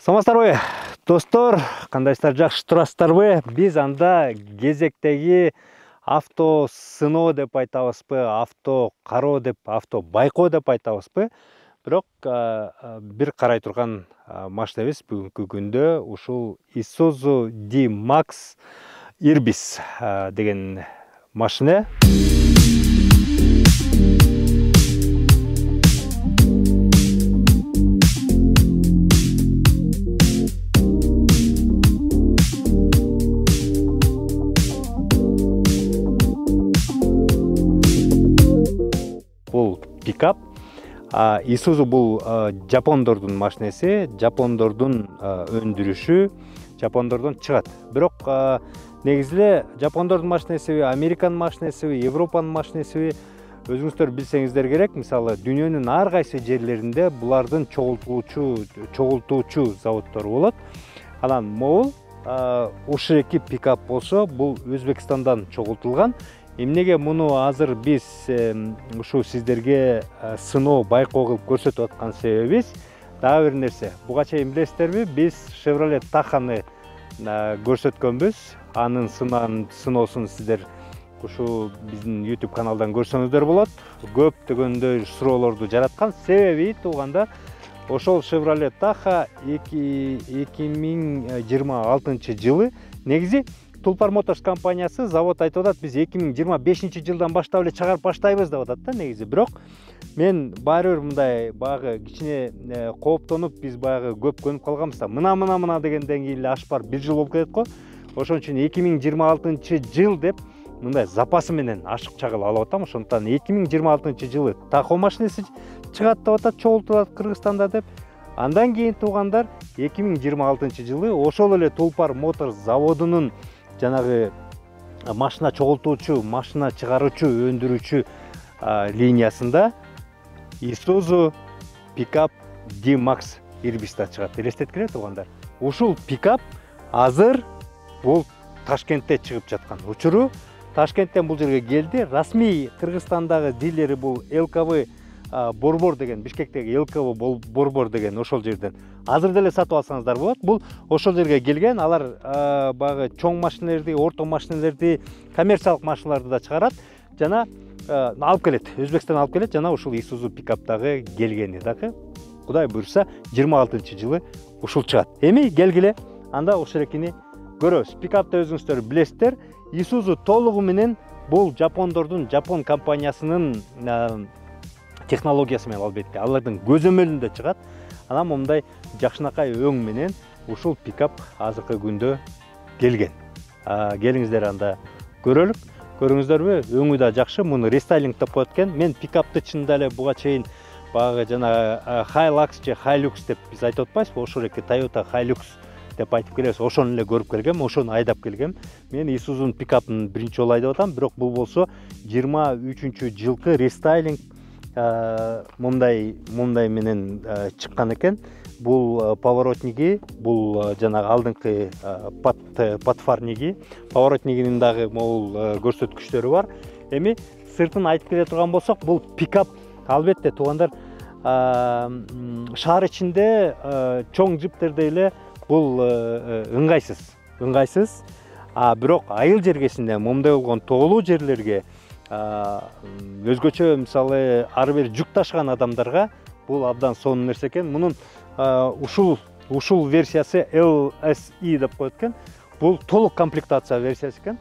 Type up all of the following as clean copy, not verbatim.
Саламатсыздарбы, достор, кандайсыздар, жакшы турасыздарбы? Биз анда кезектеги авто сыноо деп айтабызбы, авто кароо деп, авто байкоо деп айтабызбы? Бирок бир карай турган машинабыз бүгүнкү күндө ушул Isuzu D-Max Irbis деген машина. Бул пикап. Isuzu бул жапондордун машинеси, жапондордун өндүрүшү, жапондордон чыгат. Бирок негизи эле жапондордун машинесиби, Американын машинесиби, Европанын машинесиби өзүңүздөр билсеңиздер керек. Мисалы, дүйнөнүн ар кайсы жерлеринде булардын чогултуучу заводдору болот. Анан могул ушул эки пикап болсо, бул Өзбекстандан чогултулган. Эмнеге муну азыр биз ушу сиздерге сыноо, байкоо кылып көрсөтүп аткан себебибиз дагы бир нерсе. Буга чейин билесиздерби, биз Chevrolet Tahoe'ны көрсөткөнбүз. Анын сыноосун сиздер ушу биздин YouTube каналдан көрсөңүздөр болот. Көптөгөндөй суроолорду жараткан себеби туугандар, ошол Chevrolet Tahoe 2026 жылы негизи Tulpar Motors компаниясы завод айтып атат, биз 2025 жылдан баштап эле чыгарып баштайбыз деп атат да негизи. Бирок мен баары бир мындай баягы кичине кооптонуп, биз баягы көп көнүп калганбыз да. Мына дегенден кийин эле ашпар 1 жыл болуп кетет го. Ошон үчүн 2026 жыл деп мындай запасы менен ашыкча кылып алып атам. Ошондуктан 2026 жылы Tahoe машинеси чыгат деп атат, чогултулат Кыргызстанда деп. Андан кийин туугандар 2026 жылы ошол эле Tulpar Motors заводунун жанагы машина чогултуучу, машина чыгаруучу, өндүрүүчү линиясында Isuzu пикап D-Max Irbis чыгат. Элестеткиле туугандар. Ушул пикап азыр бул Ташкентте чыгып жаткан учуру. Ташкенттен бул жерге келди. Расмий Кыргызстандагы дилери бул ЛКВ Борбор деген, Бишкектеги ЛКВ Борбор деген ошол жерден азыр деле сатып алсаңыздар болот. Бул ошол жерге келген, алар багы чоң машинелерди, орто машинелерди, коммерциялык машиналарды да чыгарат. Жана алып келет, Өзбекстан алып келет, жана ушул Isuzu пикаптагы келгени дагы Кудай буйрса 26 жылы ушул чыгат. Эми келгиле, анда ошол экини көрөбүз. Пикапты өзүңүздөр билесиздер. Isuzu толугу менен бул жапондордун, жапон компаниясынын технологиясы менен албетте, алардын көзөмөлүндө чыгат. Анан мындай жакшынакай өң менен ушул пикап азыркы күндө келген. Келиңиздер анда көрөлүк. Көрүңүздөрбү? Өңү да жакшы. Муну рестайлингдеп коет экен. Мен пикапты чынында эле буга чейин багы жана Hilux же Hilux деп биз айтып атпайбызбы? Ошол эки Toyota Hilux деп айтып келебиз. Ошону эле көрүп келгем, ошону айдап келгем. Мен Isuzu'нун пикапын биринчи жолу айдап атам, бирок бул болсо 23 жылкы рестайлинг мындай менен чыккан экен. Бул поворотниги, бул жанагы алдыңкы подфарниги, поворотнигинин дагы могул көрсөткүчтөрү бар. Эми сыртын айтып келе турган болсок, бул пикап албетте туугандар шаар ичинде чоң джиптердей эле бул ыңгайсыз. Бирок айыл жергесинде момундай болгон тоолуу жерлерге өзгөчө мисалы ар бир жүк ташыган адамдарга бул абдан сонун нерсе экен. Мунун ушул версиясы LSI деп коет экен. Бул толук комплектация версиясы экен.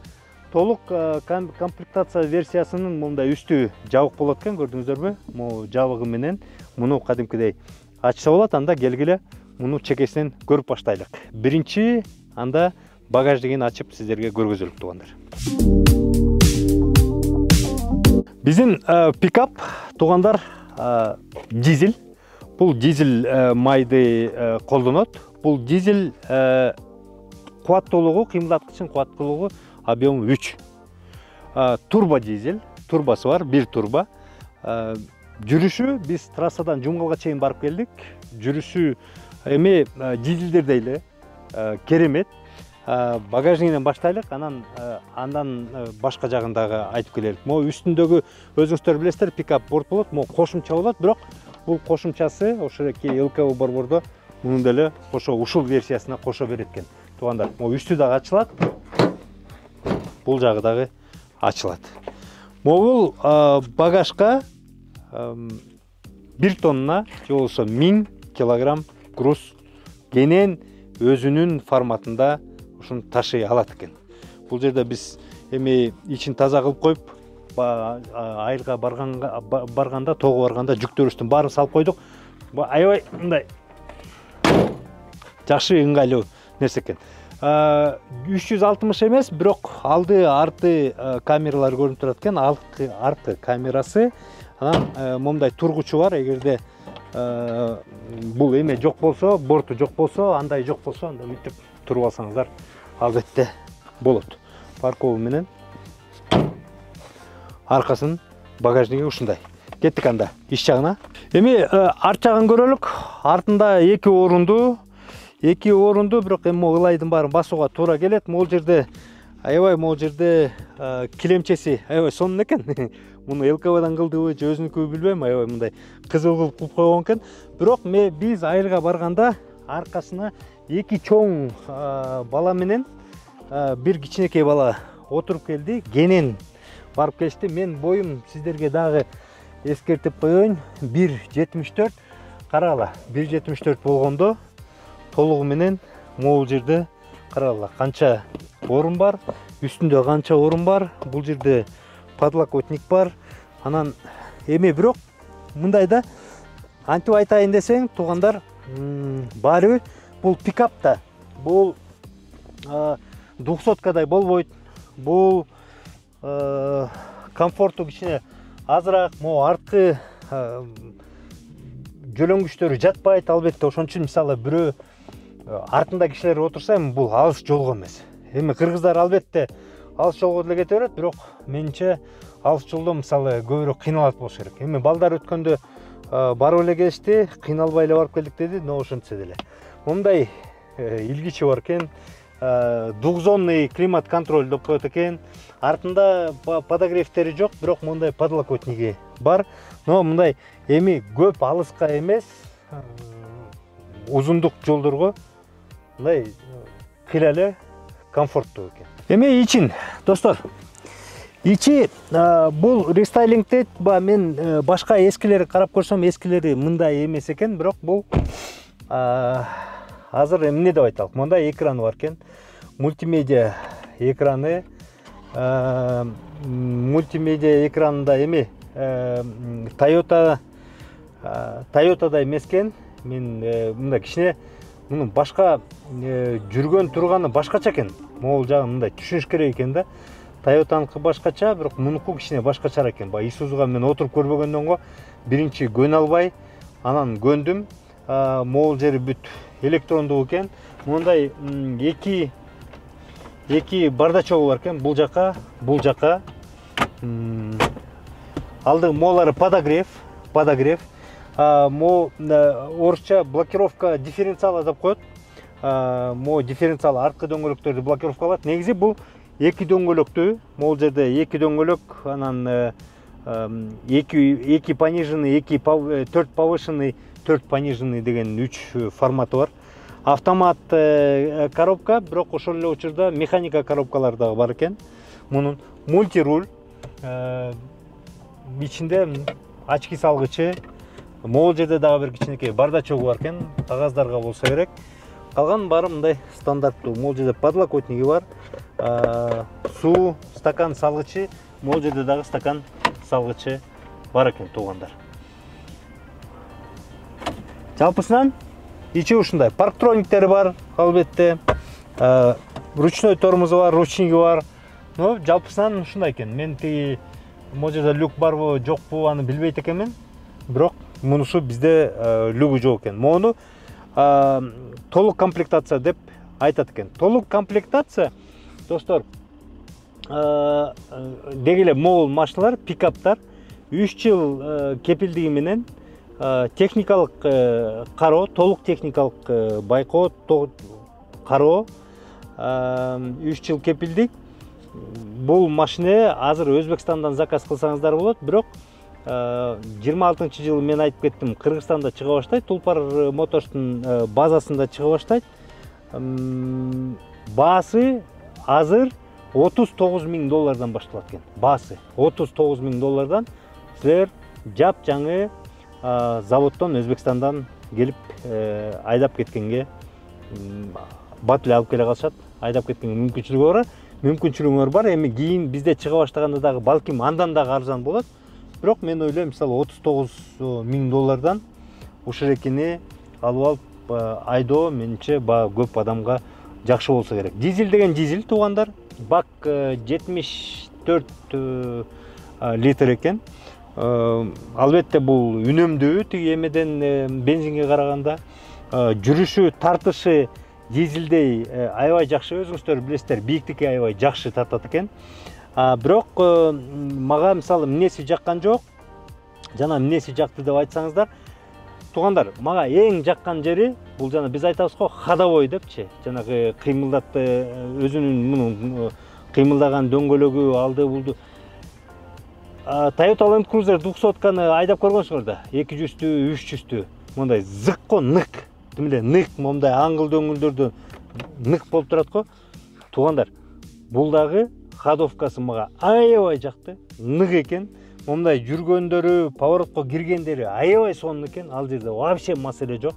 Толук комплектация версиясынын мындай үстү жабык болот экен, көрдүңүздөрбү? Могу жабыгы менен муну кадимкидей ачса болот. Анда келгиле муну чекесинен көрүп баштайлык. Биринчи анда багаждыгын ачып сиздерге көргөзөлүк туугандар. Биздин пикап туугандар дизель. Бул дизель майды колдонот. Бул дизель кубаттуулугу, кыймылдаткычынын кубаттуулугу объему 3. Турбо дизель, турбасы бар, бир турбо. Жүрүшү биз трассадан Жумгалга чейин барып келдик. Жүрүшү эми дизелдердей эле керемет. Багажнигинен баштайлык, андан башка жагын дагы айтып келелик. Могу үстүндөгү өзүңүздөр билесиздер, пикап борт болот, могу кошумча болот, бирок бул кошумчасы ошол эки ЛКВ борбордо муну деле ошо ушул версиясына кошо берет экен туугандар. Могу үстү дагы ачылат, бул жагы дагы ачылат. Могул багажга 1 тонна же болбосо 1000 килограмм груз кенен өзүнүн форматында ушуну ташый алат экен. Бул жерде биз эми ичин таза кылып коюп, айылга барганда, тоого барганда жүктөрүбүздүн баарын салып койдук. Аябай мындай жакшы ыңгайлуу нерсе экен. 360 эмес, бирок алды арты камералар көрүнүп турат экен. Арткы камерасы, анан момундай тургучу бар. Эгерде бул эме жок болсо, борту жок болсо, андай жок болсо, анда мынтип туруп алсаңыздар албетте болот. Паркову менен аркасын багажниги ушундай. Кеттик анда иш жагына. Эми арт жагын көрөлүк. Артында 2 орунду, бирок эми ылайдын баарын басууга туура келет. Могул жерде килемчеси аябай сонун экен. Муну ЛКВдан кылдыбы же өзүнүкү билбейм, аябай мындай кызыл кылып койгон экен. Бирок биз айылга барганда аркасына 2 чоң бала менен бир кичинекей бала отуруп келди. Кенен барып келишти. Мен боюм сиздерге дагы эскертип коеюн. 1.74 карагыла. 1.74 болгондо толугу менен могул жерде карагыла канча орун бар, үстүндө канча орун бар. Бул жерде подлокотник бар. Анан эми бирок мындай да антип айтайын десең, туугандар, баары бул пикап да. Бул 200кадай болбойт. Бул комфорту кичине азыраак, могу арткы жөлөңгүчтөрү жатпайт. Албетте ошон үчүн мисалы бирөө артында кишилер отурса, бул алыс жолго эмес. Эми кыргыздар албетте алыс жолго деле кете берет, бирок менимче алыс жолдо мисалы көбүрөөк кыйналат болуш керек. Эми балдар өткөндө барып эле келишти, кыйналбай эле барып келдик деди, но ошентсе деле. Мындай илгичи бар экен. Двухзонный климат контроль деп коет экен. Артында подогревтери жок, бирок мындай подлокотниги бар. Но мындай эми көп алыска эмес, узундук жолдорго мындай кыйла эле комфорттуу экен. Эми ичин, достор. Ичи бул рестайлингдейт. Мен башка эскилерди карап көрсөм, эскилери мындай эмес экен, бирок бул азыр эмне деп айталык? Мындай экраны бар экен. Мультимедиа экраны. Мультимедиа экранында эми Toyota'da эмес экен. Мен мындай кичине мунун башка жүргөн турганы башкача экен. Могул жагын мындай түшүнүш керек экен да. Toyota'ныкы башкача, бирок мунуку кичине башкача экен. Isuzu'га мен отуруп көрбөгөндөн го биринчи көнө албай, анан көндүм. Могул жери бүт электрондуу экен. Мындай эки бардачогу бар экен. Бул жака. Алды моолары подогрев. Орусча блокировка дифференциала деп коет. Мо дифференциал арткы дөңгөлөктөрдү блокировкалат. Негизи бул эки дөңгөлөктүү, могул жерде эки дөңгөлөк, анан эки пониженный, 4 повышенный, 4 пониженный деген 3 форматы бар. Автомат коробка, бирок ошол эле учурда механика коробкалары дагы бар экен. Мунун мультируль, ичинде очки салгычы, могул жерде дагы бир кичинекей бардачогу бар экен, кагаздарга болсо керек. Калган баары мындай стандарттуу. Могул жерде подлокотниги бар, суу, стакан салгычы, могул жерде дагы стакан салгычы бар экен, туугандар. Жалпысынан ичи ушундай. Парктрониктери бар, албетте. Ручной тормозу бар, ручниги бар. Но жалпысынан ушундай экен. Мен тиги могул жерде люк барбы, жокпу, аны билбейт экенмин. Бирок мунусу бизде люгу жок экен. Мону толук комплектация деп айтат экен. Толук комплектация, достор, дегеле могул машиналар, пикаптар 3 жыл кепилдиги менен техникалык кароо, толук техникалык байкоо, кароо, 3 жыл кепилдик. Бул машина азыр Өзбекстандан заказ кылсаңыздар болот, бирок 26-жылы мен айтып кеттим, Кыргызстанда чыга баштайт, Tulpar Motors'тун базасында чыга баштайт. Баасы азыр $39.000 башталат экен. Баасы $39.000 силер жап-жаңы заводдон, Өзбекстандан келип айдап кеткенге батыл алып келе калышат. Айдап кеткенге мүмкүнчүлүгүңөр бар. Эми кийин бизде чыга баштаганда дагы балким андан дагы арзан болот. Бирок мен ойлойм, мисалы $39.000 ушул экени алып алып айдоо менимче көп адамга жакшы болсо керек. Дизель деген дизель, туугандар. Бак 74 литр экен. Албетте бул үнөмдүү тиги эмеден бензинге караганда. Жүрүшү, тартышы дизелдей аябай жакшы, өзүңүздөр билесиздер, бийиктикке аябай жакшы тартат экен. Бирок мага мисалы эмнеси жаккан жок, жана эмнеси жакты деп айтсаңыздар, туугандар, мага эң жаккан жери бул жана биз айтабыз го ходовой депчи, жанагы кыймылдатты, өзүнүн мунун кыймылдаган дөңгөлөгү, алды булду. Toyota Land Cruiser 200-каны айдап көргөнсүңөр да, 200-түү, 300-түү, мондай зыкко нык, демеле нык, мондай аңгыл дөңгүлдөрдө нык болуп турат го. Туугандар, бул дагы ходовкасы мага аябай жакты, нык экен. Мондай жүргөндөрү, поворотко киргендери аябай сонун экен. Ал жерде вообще маселе жок.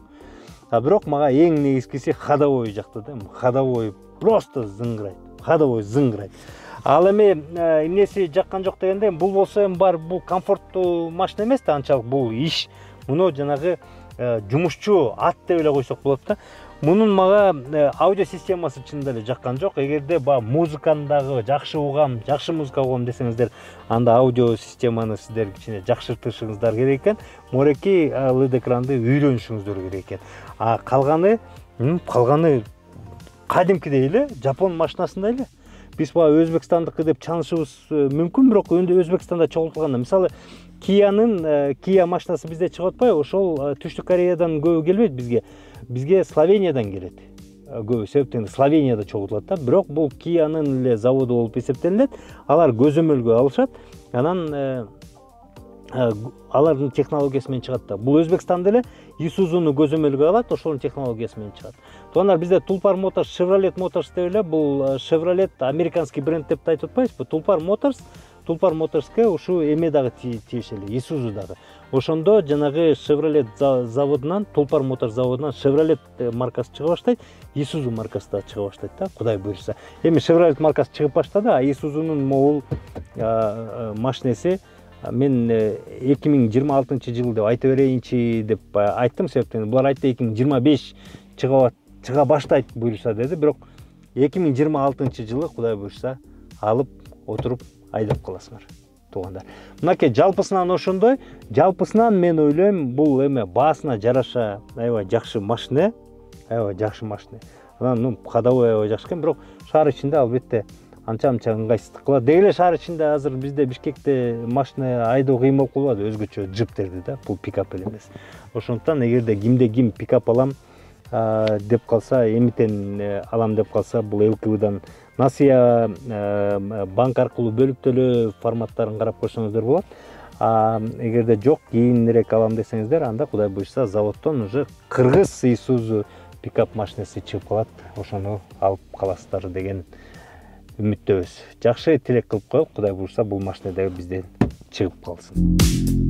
Бирок мага эң негизгиси ходовой жакты да. Ходовой просто зыңгырайт. Ходовой зыңгырайт. Ал эми эмнеси жаккан жок дегенде, бул болсо эми бар, бул комфорттуу машина эмес да, анчалык бул иш. Муну жанагы жумушчу ат деп эле койсок болот да. Мунун мага аудио системасы чынында эле жаккан жок. Эгерде музыканы дагы жакшы угам, жакшы музыка угам десеңиздер, анда аудио системаны сиздер кичине жакшыртышыңыздар керек экен. Мореки LED экранды үйлөнүшүңүздөр керек экен. Калганы кадимкидей эле, жапон машинасындай эле. Биз өзбекстандыкы деп чанышыбыз мүмкүн, бирок Өзбекстанда чогултулганда, мисалы Kia машинасы бизде чыгып атпайбы? Ошол Түштүк Кореядан көбү келбейт бизге. Бизге Словениядан келет. Көбү себептен Словенияда чогултулат да. Бирок бул Kia'нын эле заводу болуп эсептелинет. Алар көзөмөлгө алышат. Анан алардын технологиясы менен чыгат да. Бул Өзбекстанда эле Isuzu'ну көзөмөлгө алат, ошонун технологиясы менен чыгат. Туугандар, бизде Tulpar Motors, Chevrolet Motors деп эле, бул Chevrolet американский бренд деп айтып атпайбызбы? Tulpar Motors'ка ушу эме дагы тиешелүү, Isuzu дагы. Ошондо жанагы Chevrolet заводунан, Tulpar Motors заводунан Chevrolet маркасы чыга баштайт, Isuzu маркасы да чыга баштайт да, Кудай буйруса. Эми Chevrolet маркасы чыгып баштады, а Isuzu'нун могул машинеси мен 2026-жылы деп айта берейинчи деп айттым, себептен булар айтты 2025 чыга баштайт буйруса деди, бирок 2026-жылы Кудай буйруса алып отуруп айдап каласыңар, туугандар. Мынакей жалпысынан ошондой. Жалпысынан мен ойлойм, бул эме баасына жараша аябай жакшы машина, Анан ходовой аябай жакшы экен, бирок шаар ичинде албетте анча-мынча ыңгайсыздык кылат. Деги эле шаар ичинде азыр бизде Бишкекте машина айдоо кыйын болуп калбады, өзгөчө джиптерди да, бул пикап эле эмес. Ошондуктан эгерде ким пикап алам деп калса, эмитен алам деп калса, бул ЛКВдан Насия банк аркылуу бөлүктөлүү форматтарын карап койсоңуздар болот. Эгерде жок, кийинирээк алам десеңиздер, анда Кудай буйруса заводдон уже кыргыз Isuzu пикап машинасы чыгып калат. Ошону алып каласыздар деген үмүттөбүз. Жакшы тилек кылып коелук, Кудай буйруса бул машина да бизден чыгып калсын.